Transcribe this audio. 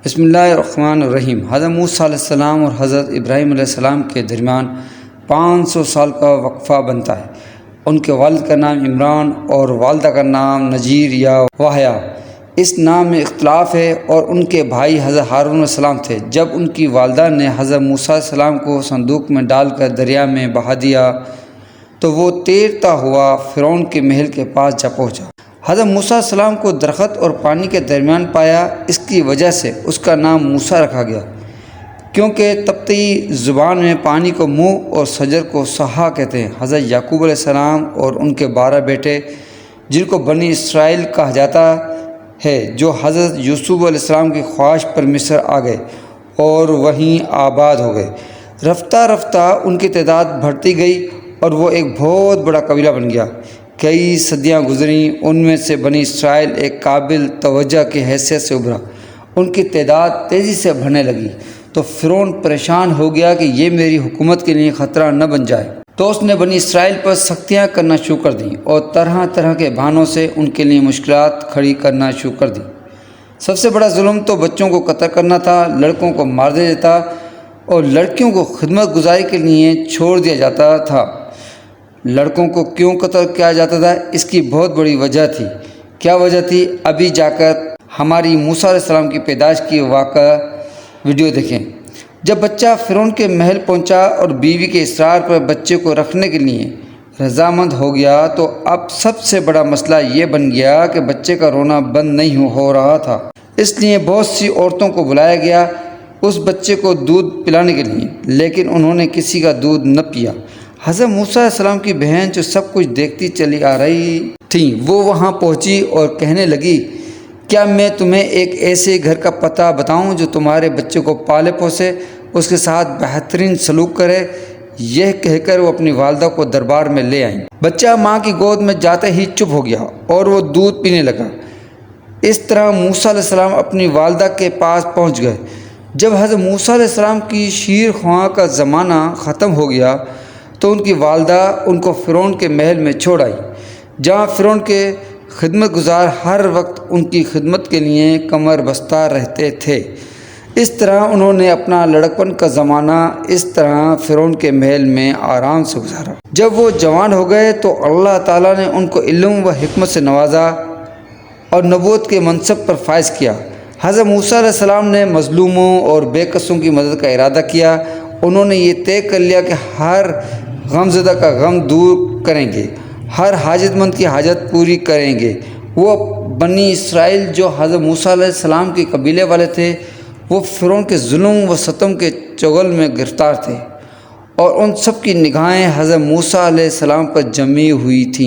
بسم اللہ الرحمن الرحیم۔ حضرت موسیٰ علیہ السلام اور حضرت ابراہیم علیہ السلام کے درمیان 500 سال کا وقفہ بنتا ہے۔ ان کے والد کا نام عمران اور والدہ کا نام نجیر یا واہیا۔ اس نام میں اختلاف ہے اور ان کے بھائی حضرت ہارون علیہ السلام تھے۔ جب ان کی والدہ نے حضرت موسیٰ علیہ السلام کو صندوق میں ڈال کر دریا میں بہا دیا تو وہ تیرتا ہوا فرعون کے محل کے پاس جا پہنچا۔ حضرت موسیٰ علیہ السلام کو درخت اور پانی کے درمیان پایا، اس کی وجہ سے اس کا نام موسیٰ رکھا گیا، کیونکہ تبتی زبان میں پانی کو منہ اور شجر کو سہا کہتے ہیں۔ حضرت یعقوب علیہ السلام اور ان کے 12 بیٹے جن کو بنی اسرائیل کہا جاتا ہے، جو حضرت یوسف علیہ السلام کی خواہش پر مصر آ گئے اور وہیں آباد ہو گئے۔ رفتہ رفتہ ان کی تعداد بڑھتی گئی اور وہ ایک بہت بڑا قبیلہ بن گیا۔ کئی صدیاں گزریں، ان میں سے بنی اسرائیل ایک قابل توجہ کی حیثیت سے ابھرا۔ ان کی تعداد تیزی سے بڑھنے لگی تو فرعون پریشان ہو گیا کہ یہ میری حکومت کے لیے خطرہ نہ بن جائے، تو اس نے بنی اسرائیل پر سختیاں کرنا شروع کر دیں اور طرح طرح کے بہانوں سے ان کے لیے مشکلات کھڑی کرنا شروع کر دیں۔ سب سے بڑا ظلم تو بچوں کو قتل کرنا تھا، لڑکوں کو مار دیا جاتا اور لڑکیوں کو خدمت گزاری کے لیے چھوڑ دیا جاتا تھا۔ لڑکوں کو کیوں قتل کیا جاتا تھا؟ اس کی بہت بڑی وجہ تھی۔ کیا وجہ تھی؟ ابھی جا کر ہماری موسیٰ علیہ السلام کی پیدائش کی واقعہ ویڈیو دیکھیں۔ جب بچہ فرعون کے محل پہنچا اور بیوی کے اصرار پر بچے کو رکھنے کے لیے رضامند ہو گیا تو اب سب سے بڑا مسئلہ یہ بن گیا کہ بچے کا رونا بند نہیں ہو رہا تھا۔ اس لیے بہت سی عورتوں کو بلایا گیا اس بچے کو دودھ پلانے کے لیے، لیکن انہوں نے کسی کا دودھ نہ پیا۔ حضرت موسیٰ علیہ السلام کی بہن جو سب کچھ دیکھتی چلی آ رہی تھیں، وہ وہاں پہنچی اور کہنے لگی، کیا میں تمہیں ایک ایسے گھر کا پتہ بتاؤں جو تمہارے بچے کو پالے پوسے، اس کے ساتھ بہترین سلوک کرے؟ یہ کہہ کر وہ اپنی والدہ کو دربار میں لے آئیں۔ بچہ ماں کی گود میں جاتے ہی چپ ہو گیا اور وہ دودھ پینے لگا۔ اس طرح موسیٰ علیہ السلام اپنی والدہ کے پاس پہنچ گئے۔ جب حضرت موسیٰ علیہ السلام کی شیر خواہ کا زمانہ ختم ہو گیا تو ان کی والدہ ان کو فرعون کے محل میں چھوڑ آئی، جہاں فرعون کے خدمت گزار ہر وقت ان کی خدمت کے لیے کمر بستہ رہتے تھے۔ اس طرح انہوں نے اپنا لڑکپن کا زمانہ اس طرح فرعون کے محل میں آرام سے گزارا۔ جب وہ جوان ہو گئے تو اللہ تعالیٰ نے ان کو علم و حکمت سے نوازا اور نبوت کے منصب پر فائز کیا۔ حضرت موسیٰ علیہ السلام نے مظلوموں اور بے کسوں کی مدد کا ارادہ کیا۔ انہوں نے یہ طے کر لیا کہ ہر غمزدہ کا غم دور کریں گے، ہر حاجت مند کی حاجت پوری کریں گے۔ وہ بنی اسرائیل جو حضرت موسیٰ علیہ السلام کے قبیلے والے تھے، وہ فرعون کے ظلم و ستم کے چغل میں گرفتار تھے اور ان سب کی نگاہیں حضرت موسیٰ علیہ السلام پر جمی ہوئی تھیں۔